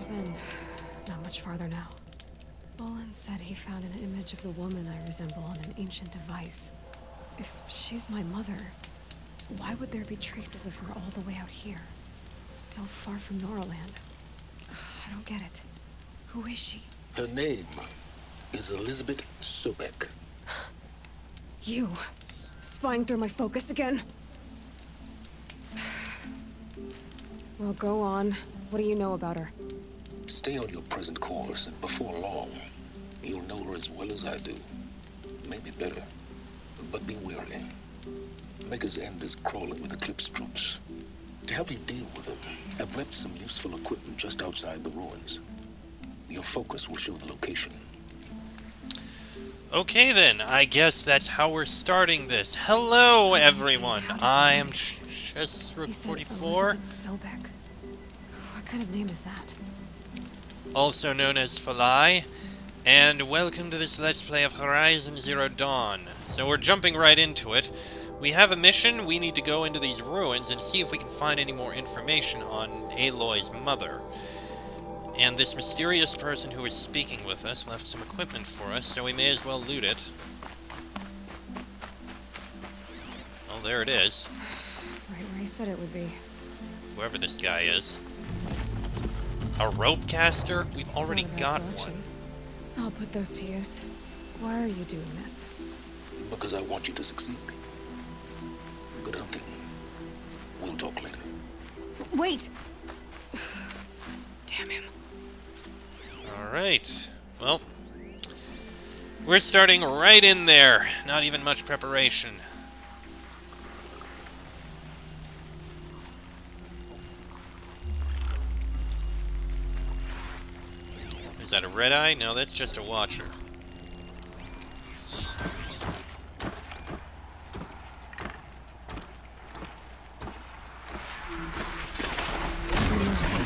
Maker's End. Not much farther now. Olin said he found an image of the woman I resemble on an ancient device. If she's my mother, why would there be traces of her all the way out here? So far from Noraland. I don't get it. Who is she? Her name is Elizabeth Sobek. You. Spying through my focus again? Well, go on. What do you know about her? Stay on your present course, and before long, you'll know her as well as I do. Maybe better, but be wary. Maker's End is crawling with Eclipse troops. To help you deal with them, I've left some useful equipment just outside the ruins. Your focus will show the location. Okay then, I guess that's how we're starting this. Hello everyone, I'm Chesrook44. Sobek. What kind of name is that? Also known as Falai, and welcome to this Let's Play of Horizon Zero Dawn. So we're jumping right into it. We have a mission. We need to go into these ruins and see if we can find any more information on Aloy's mother. And this mysterious person who is speaking with us left some equipment for us, so we may as well loot it. Oh, there it is. Right where he said it would be. Whoever this guy is. A rope caster? We've already got one. I'll put those to use. Why are you doing this? Because I want you to succeed. Good hunting. We'll talk later. Wait! Damn him. Alright. Well, we're starting right in there. Not even much preparation. Is that a red eye? No, that's just a watcher.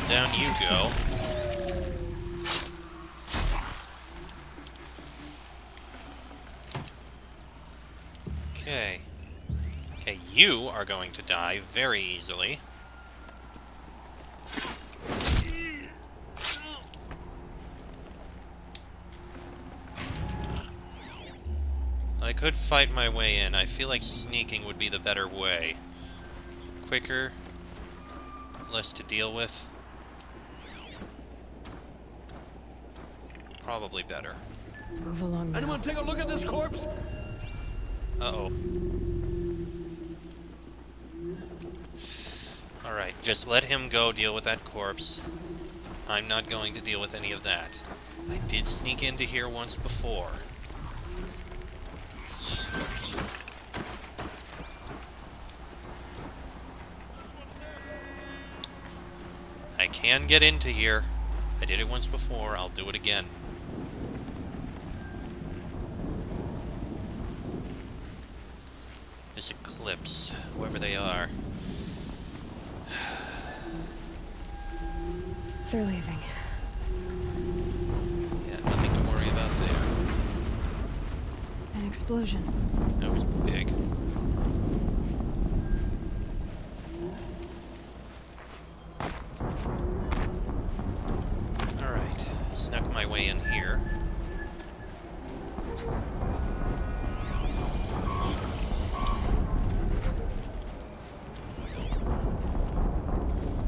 Down you go. Okay. Okay, you are going to die very easily. I could fight my way in. I feel like sneaking would be the better way. Quicker, less to deal with. Probably better. Move along now. Anyone take a look at this corpse? Uh-oh. Alright, just let him go deal with that corpse. I'm not going to deal with any of that. I did sneak into here once before. I can get into here. I did it once before, I'll do it again. This Eclipse, whoever they are. They're leaving. Yeah, nothing to worry about there. An explosion. That was big. Alright, snuck my way in here.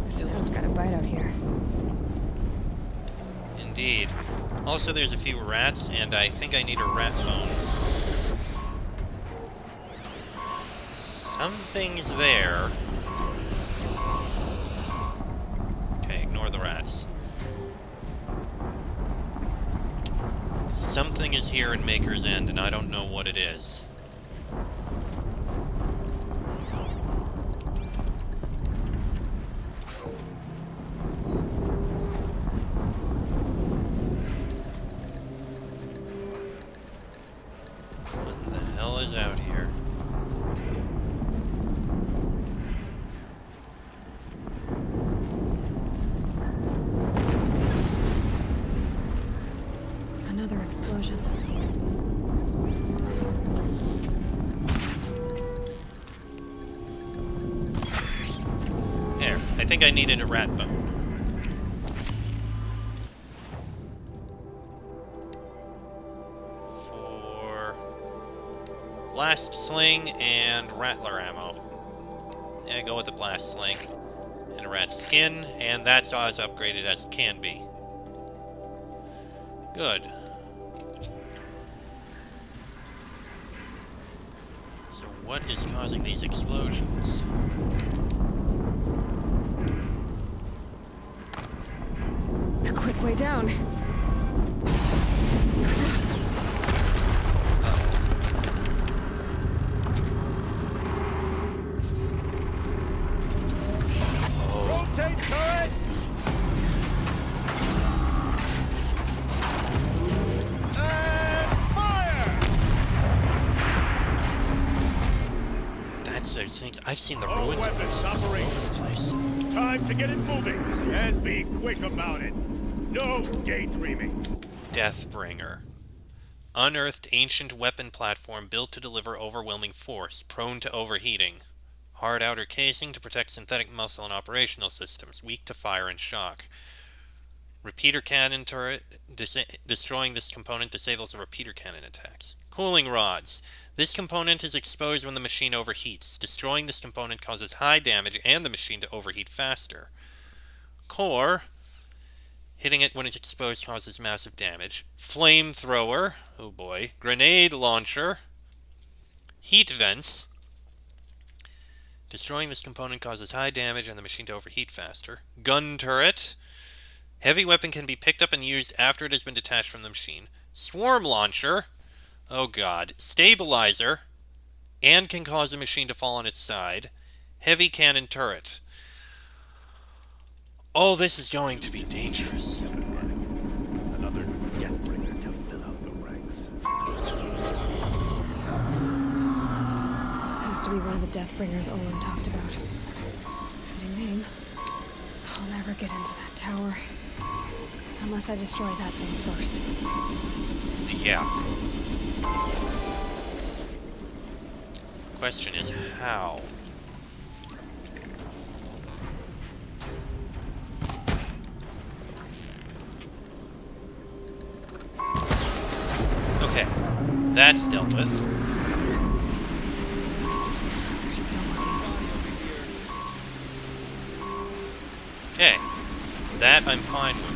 This house got a bite out here. Indeed. Also, there's a few rats, and I think I need a rat bone. Something's there. Okay, ignore the rats. Something is here in Maker's End, and I don't know what it is. What the hell is out here? Another explosion. There, I think I needed a rat bone. Blast sling and rattler ammo. Yeah, go with the blast sling. And a rat skin, and that's as upgraded as it can be. Good. So what is causing these explosions? A quick way down. Rotate turret! And fire! That's those things. I've seen the All ruins of weapons those things all over the operational. place. Time to get it moving, and be quick about it. No daydreaming. Deathbringer. Unearthed ancient weapon platform built to deliver overwhelming force, prone to overheating. Hard outer casing to protect synthetic muscle and operational systems, weak to fire and shock. Repeater cannon turret. Destroying this component disables the repeater cannon attacks. Cooling rods. This component is exposed when the machine overheats. Destroying this component causes high damage and the machine to overheat faster. Core. Hitting it when it's exposed causes massive damage. Flamethrower. Oh boy. Grenade launcher. Heat vents. Destroying this component causes high damage and the machine to overheat faster. Gun turret. Heavy weapon can be picked up and used after it has been detached from the machine. Swarm launcher. Oh god. Stabilizer. And can cause the machine to fall on its side. Heavy cannon turret. Oh, this is going to be dangerous. Another Deathbringer to fill out the ranks. Has to be one of the Deathbringers Olin talked about. Fitting name. I'll never get into that tower. Unless I destroy that thing first. Yeah. Question is how? Okay, that's dealt with. They're still looking. Okay, that I'm fine with.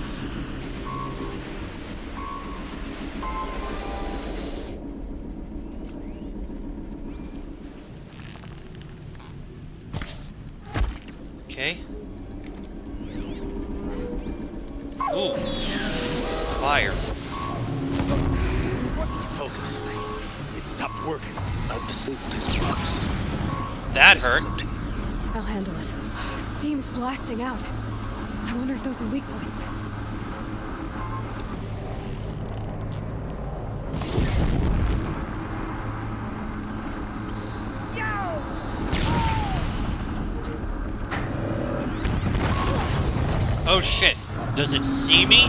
Okay. Ooh. Fire. Focus. It stopped working. I've disabled his trucks. That This hurt. is empty. I'll handle it. Steam's blasting out. I wonder if those are weak points. Oh shit. Does it see me?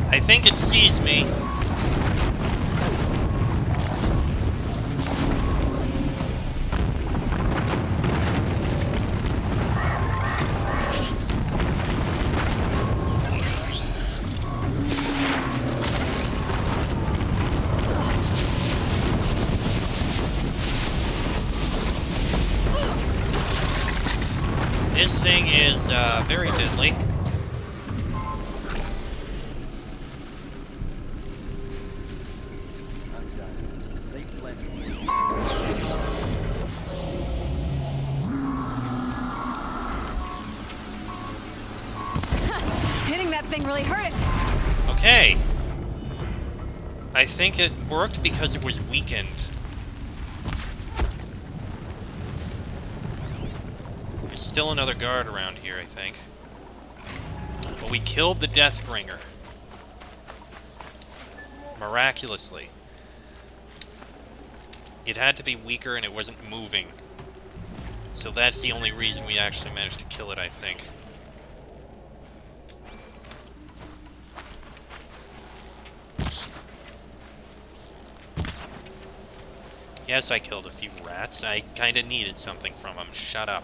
I think it sees me. This thing is very deadly. Hitting that thing really hurt it. Okay. I think it worked because it was weakened. There's still another guard around here, I think. But we killed the Deathbringer. Miraculously. It had to be weaker and it wasn't moving. So that's the only reason we actually managed to kill it, I think. Yes, I killed a few rats. I kinda needed something from them. Shut up.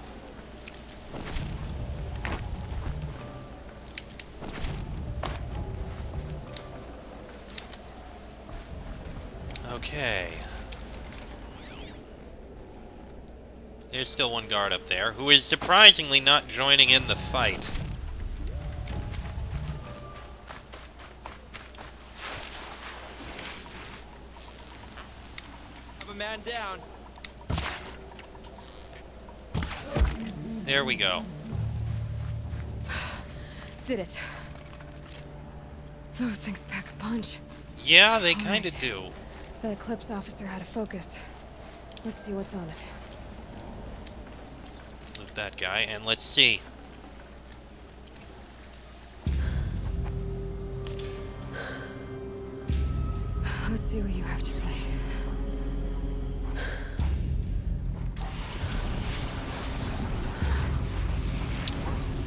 Okay. There's still one guard up there, who is surprisingly not joining in the fight. Have a man down. There we go. Did it. Those things pack a punch. Yeah, they All kinda right. do. That Eclipse officer had a focus. Let's see what's on it. Loot that guy, and let's see. Let's see what you have to say.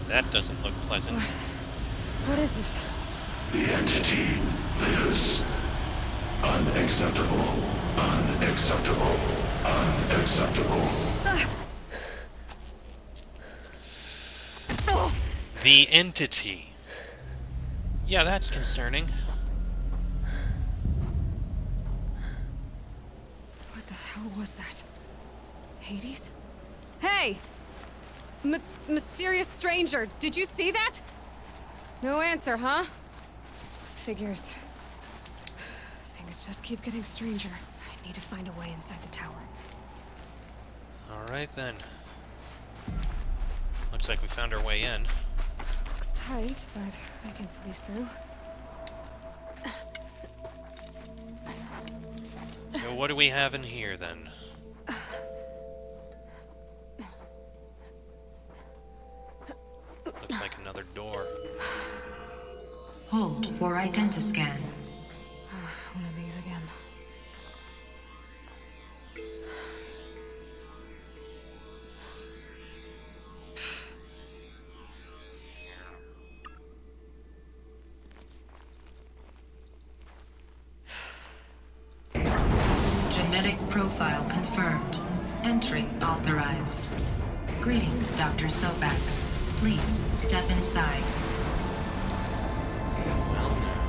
That doesn't look pleasant. What is this? The entity lives. Unacceptable. Unacceptable. Unacceptable. The entity. Yeah, that's concerning. What the hell was that? Hades? Hey! Mysterious stranger, did you see that? No answer, huh? Figures. Things just keep getting stranger. I need to find a way inside the tower. Alright then. Looks like we found our way in. Looks tight, but I can squeeze through. So what do we have in here then? Looks like another door. Hold for identiscan. One of these again. Genetic profile confirmed. Entry authorized. Greetings, Dr. Sobak. Please step inside. Well, now.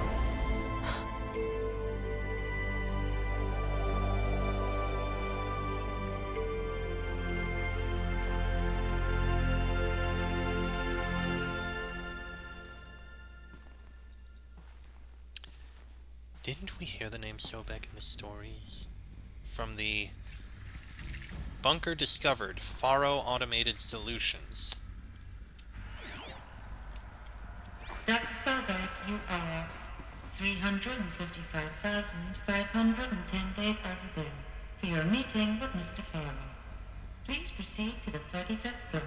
Didn't we hear the name Sobek in the stories? From the Bunker Discovered, Faro Automated Solutions. Dr. Sobek, you are 355,510 days overdue for your meeting with Mr. Faro. Please proceed to the 35th floor.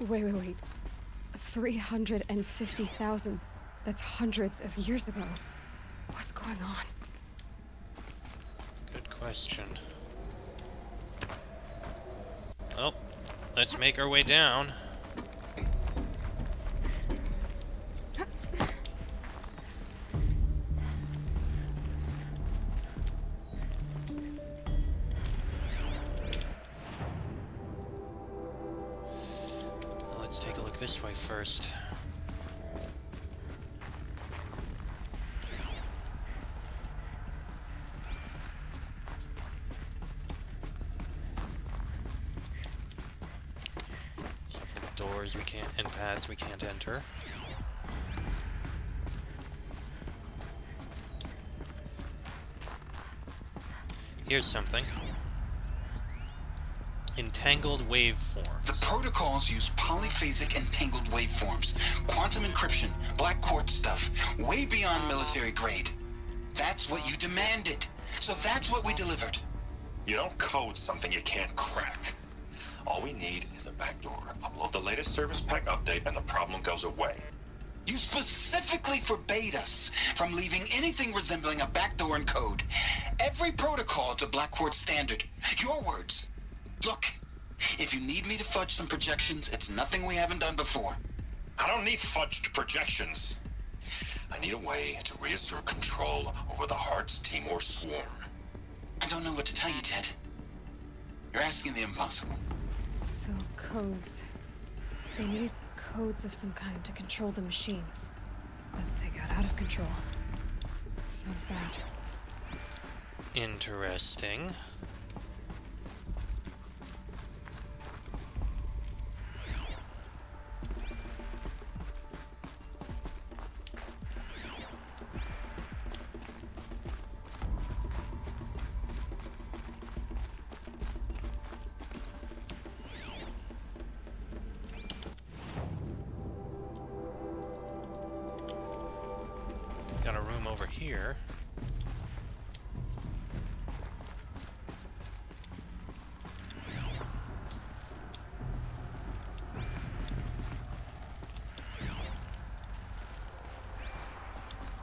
Wait. 350,000. That's hundreds of years ago. What's going on? Good question. Well, let's make our way down. Let's take a look this way first. Doors we can't, and paths we can't enter. Here's something. Entangled waveforms. The protocols use polyphasic entangled waveforms, quantum encryption, black quartz stuff, way beyond military grade. That's what you demanded. So that's what we delivered. You don't code something you can't crack. All we need is a backdoor. Upload the latest service pack update and the problem goes away. You specifically forbade us from leaving anything resembling a backdoor in code. Every protocol to black quartz standard. Your words. Look, if you need me to fudge some projections, it's nothing we haven't done before. I don't need fudged projections. I need a way to reassert control over the Heart's Timor swarm. I don't know what to tell you, Ted. You're asking the impossible. So, codes. They needed codes of some kind to control the machines. But they got out of control. Sounds bad. Interesting. Got a room over here.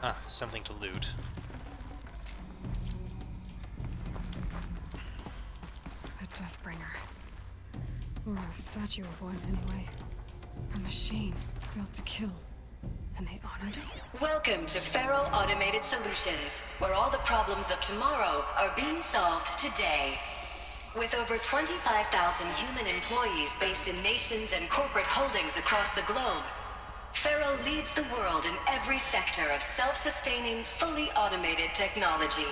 Ah, something to loot. A Deathbringer. Or a statue of one, anyway. A machine built to kill. And they honored it? Welcome to Faro Automated Solutions, where all the problems of tomorrow are being solved today. With over 25,000 human employees based in nations and corporate holdings across the globe, Faro leads the world in every sector of self-sustaining, fully automated technology.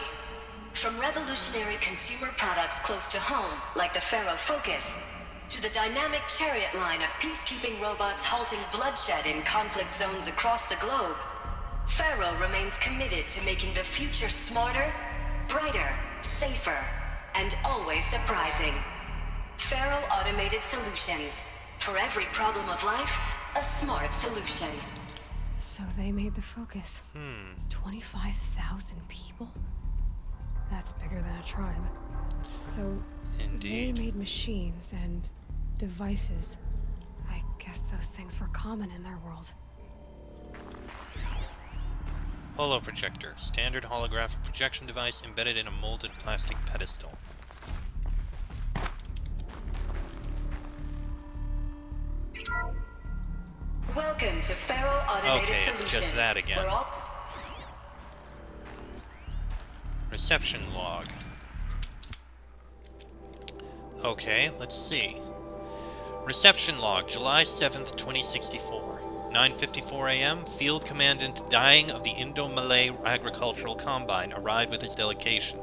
From revolutionary consumer products close to home, like the Faro Focus, to the dynamic chariot line of peacekeeping robots halting bloodshed in conflict zones across the globe, Faro remains committed to making the future smarter, brighter, safer, and always surprising. Faro Automated Solutions. For every problem of life, a smart solution. So they made the Focus. 25,000 people? That's bigger than a tribe. So Indeed. they made machines and devices. I guess those things were common in their world. Holoprojector. Standard holographic projection device embedded in a molded plastic pedestal. Welcome to Faro Automated Okay, Solutions. it's just that again. Where all Reception log. Okay, let's see. Reception log, July 7th, 2064. 9:54 a.m., Field Commandant dying of the Indo-Malay Agricultural Combine arrived with his delegation.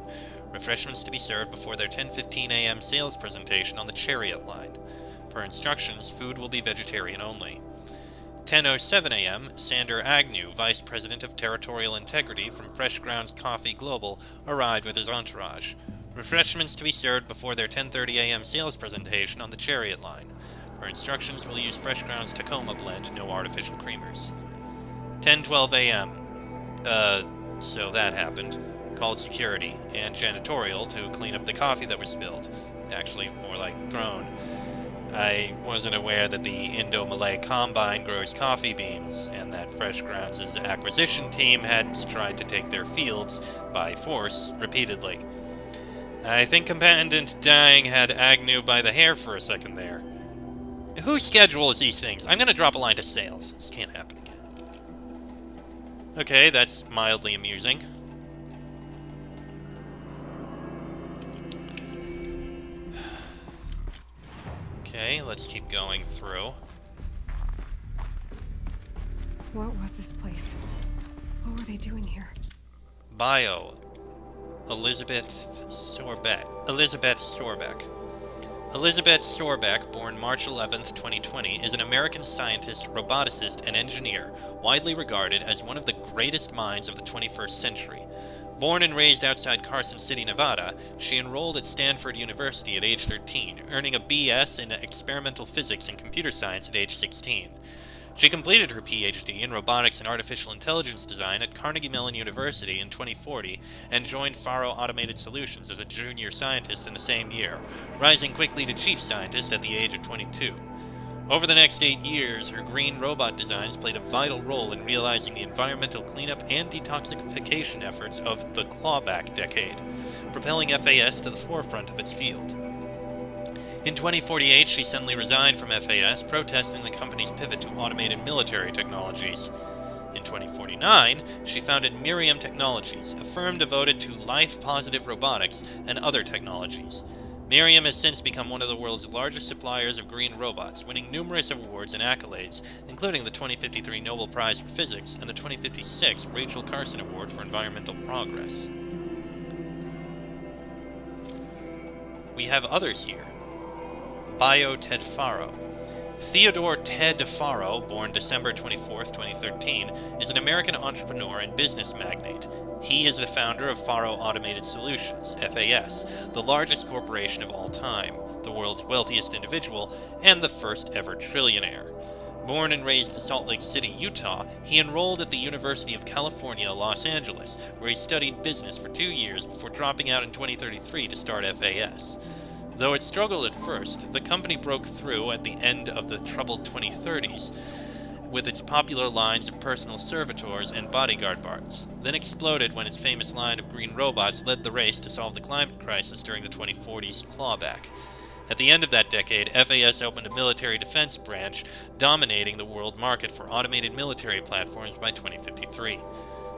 Refreshments to be served before their 10:15 a.m. sales presentation on the Chariot line. Per instructions, food will be vegetarian only. 10:07 a.m., Sander Agnew, Vice President of Territorial Integrity from Fresh Grounds Coffee Global, arrived with his entourage. Refreshments to be served before their 10:30 a.m. sales presentation on the Chariot line. Per instructions, will use Fresh Grounds Tacoma blend, no artificial creamers. 10:12 a.m. So that happened. Called security and janitorial to clean up the coffee that was spilled. Actually, more like thrown. I wasn't aware that the Indo-Malay Combine grows coffee beans, and that Fresh Grounds' acquisition team had tried to take their fields by force repeatedly. I think Commandant Dying had Agnew by the hair for a second there. Who schedules these things? I'm gonna drop a line to sales. This can't happen again. Okay, that's mildly amusing. Okay, let's keep going through. What was this place? What were they doing here? Bio. Elizabeth Sorbeck. Elizabeth Sorbeck, born March 11th, 2020, is an American scientist, roboticist, and engineer, widely regarded as one of the greatest minds of the 21st century. Born and raised outside Carson City, Nevada, she enrolled at Stanford University at age 13, earning a BS in experimental physics and computer science at age 16. She completed her PhD in robotics and artificial intelligence design at Carnegie Mellon University in 2040 and joined Faro Automated Solutions as a junior scientist in the same year, rising quickly to chief scientist at the age of 22. Over the next 8 years, her green robot designs played a vital role in realizing the environmental cleanup and detoxification efforts of the clawback decade, propelling FAS to the forefront of its field. In 2048, she suddenly resigned from FAS, protesting the company's pivot to automated military technologies. In 2049, she founded Miriam Technologies, a firm devoted to life-positive robotics and other technologies. Miriam has since become one of the world's largest suppliers of green robots, winning numerous awards and accolades, including the 2053 Nobel Prize for Physics and the 2056 Rachel Carson Award for Environmental Progress. we have others here. Bio Ted Faro. Theodore Ted Faro, born December 24th, 2013, is an American entrepreneur and business magnate. He is the founder of Faro Automated Solutions, FAS, the largest corporation of all time, the world's wealthiest individual, and the first ever trillionaire. Born and raised in Salt Lake City, Utah, he enrolled at the University of California, Los Angeles, where he studied business for 2 years before dropping out in 2033 to start FAS. Though it struggled at first, the company broke through at the end of the troubled 2030s with its popular lines of personal servitors and bodyguard parts, then exploded when its famous line of green robots led the race to solve the climate crisis during the 2040s clawback. At the end of that decade, FAS opened a military defense branch, dominating the world market for automated military platforms by 2053.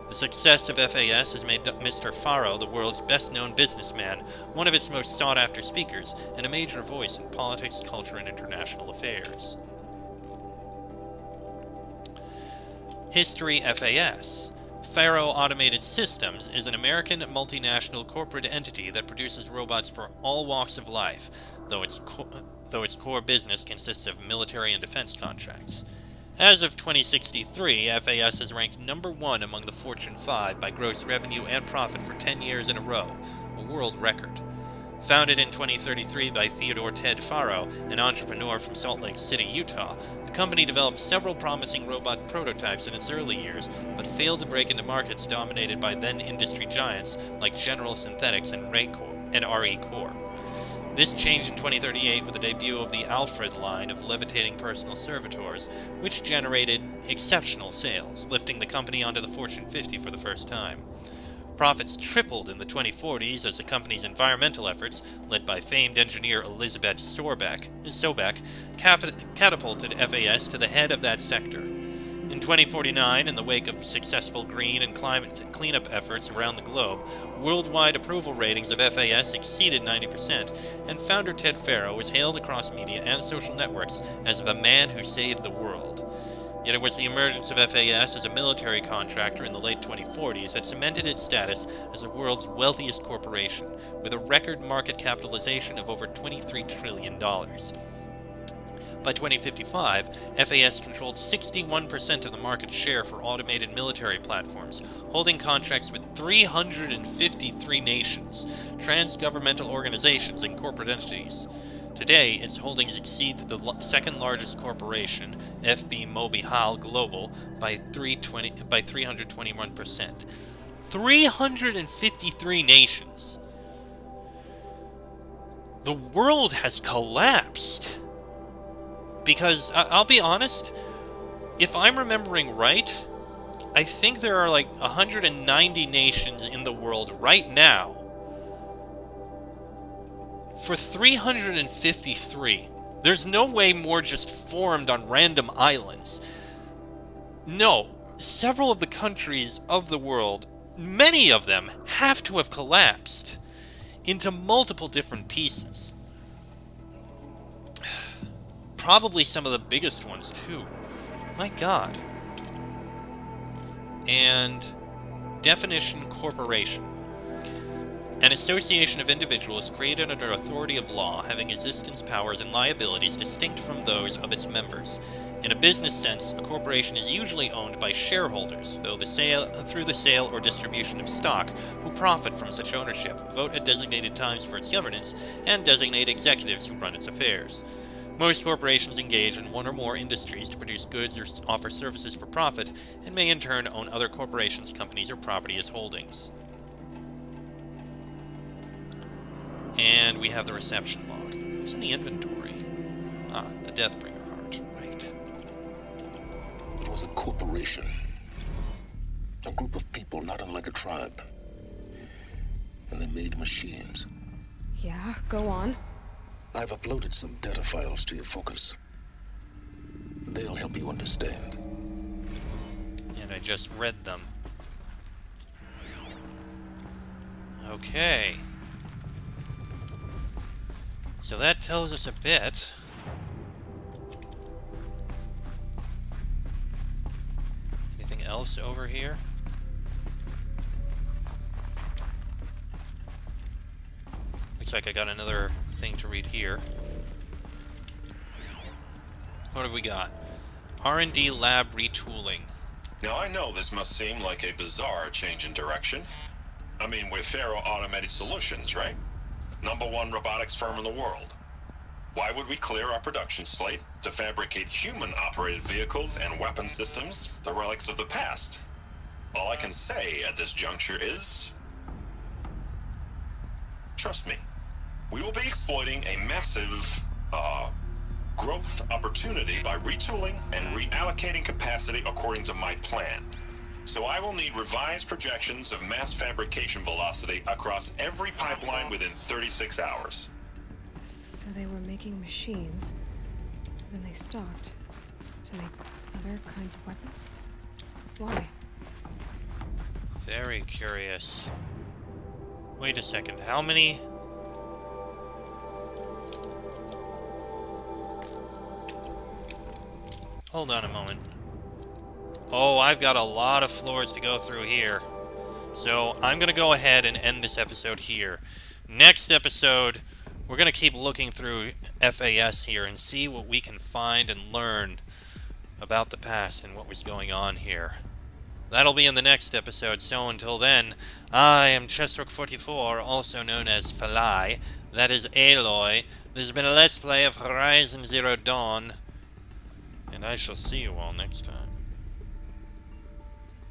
The success of FAS has made Mr. Faro the world's best-known businessman, one of its most sought-after speakers, and a major voice in politics, culture, and international affairs. History FAS. Faro Automated Systems is an American multinational corporate entity that produces robots for all walks of life, though its core business consists of military and defense contracts. As of 2063, FAS has ranked number 1 among the Fortune 5 by gross revenue and profit for 10 years in a row, a world record. Founded in 2033 by Theodore Ted Faro, an entrepreneur from Salt Lake City, Utah, the company developed several promising robot prototypes in its early years, but failed to break into markets dominated by then-industry giants like General Synthetics and RE Corp. This changed in 2038 with the debut of the Alfred line of levitating personal servitors, which generated exceptional sales, lifting the company onto the Fortune 50 for the first time. Profits tripled in the 2040s as the company's environmental efforts, led by famed engineer Elizabeth Sobek, catapulted FAS to the head of that sector. In 2049, in the wake of successful green and climate cleanup efforts around the globe, worldwide approval ratings of FAS exceeded 90%, and founder Ted Faro was hailed across media and social networks as the man who saved the world. Yet it was the emergence of FAS as a military contractor in the late 2040s that cemented its status as the world's wealthiest corporation, with a record market capitalization of over $23 trillion. By 2055, FAS controlled 61% of the market share for automated military platforms, holding contracts with 353 nations, trans-governmental organizations, and corporate entities. Today, its holdings exceed the second-largest corporation, FB Mobihal Global, by 321%. 353 nations. The world has collapsed. Because, I'll be honest, if I'm remembering right, I think there are like 190 nations in the world right now. For 353, there's no way more just formed on random islands. No, several of the countries of the world, many of them, have to have collapsed into multiple different pieces. Probably some of the biggest ones, too. My God. And definition corporation. An association of individuals created under authority of law having existence, powers, and liabilities distinct from those of its members. In a business sense, a corporation is usually owned by shareholders, through the sale or distribution of stock, who profit from such ownership, vote at designated times for its governance, and designate executives who run its affairs. Most corporations engage in one or more industries to produce goods or offer services for profit, and may in turn own other corporations, companies, or property as holdings. And we have the reception log. What's in the inventory? Ah, the Deathbringer heart, right. It was a corporation. A group of people not unlike a tribe. And they made machines. Yeah, go on. I've uploaded some data files to your focus. They'll help you understand. And I just read them. Okay. So that tells us a bit. Anything else over here? Looks like I got another thing to read here. What have we got? R&D lab retooling. Now, I know this must seem like a bizarre change in direction. I mean, we're Faro Automated Solutions, right? #1 robotics firm in the world. Why would we clear our production slate to fabricate human-operated vehicles and weapon systems, the relics of the past? All I can say at this juncture is... trust me. We will be exploiting a massive, growth opportunity by retooling and reallocating capacity according to my plan. So I will need revised projections of mass fabrication velocity across every pipeline within 36 hours. So they were making machines, then they stopped to make other kinds of weapons? Why? Very curious. Wait a second, how many... Hold on a moment. Oh, I've got a lot of floors to go through here. So, I'm going to go ahead and end this episode here. Next episode, we're going to keep looking through FAS here and see what we can find and learn about the past and what was going on here. That'll be in the next episode, so until then, I am Chestrock44, also known as Falai. That is Aloy. This has been a Let's Play of Horizon Zero Dawn. And I shall see you all next time.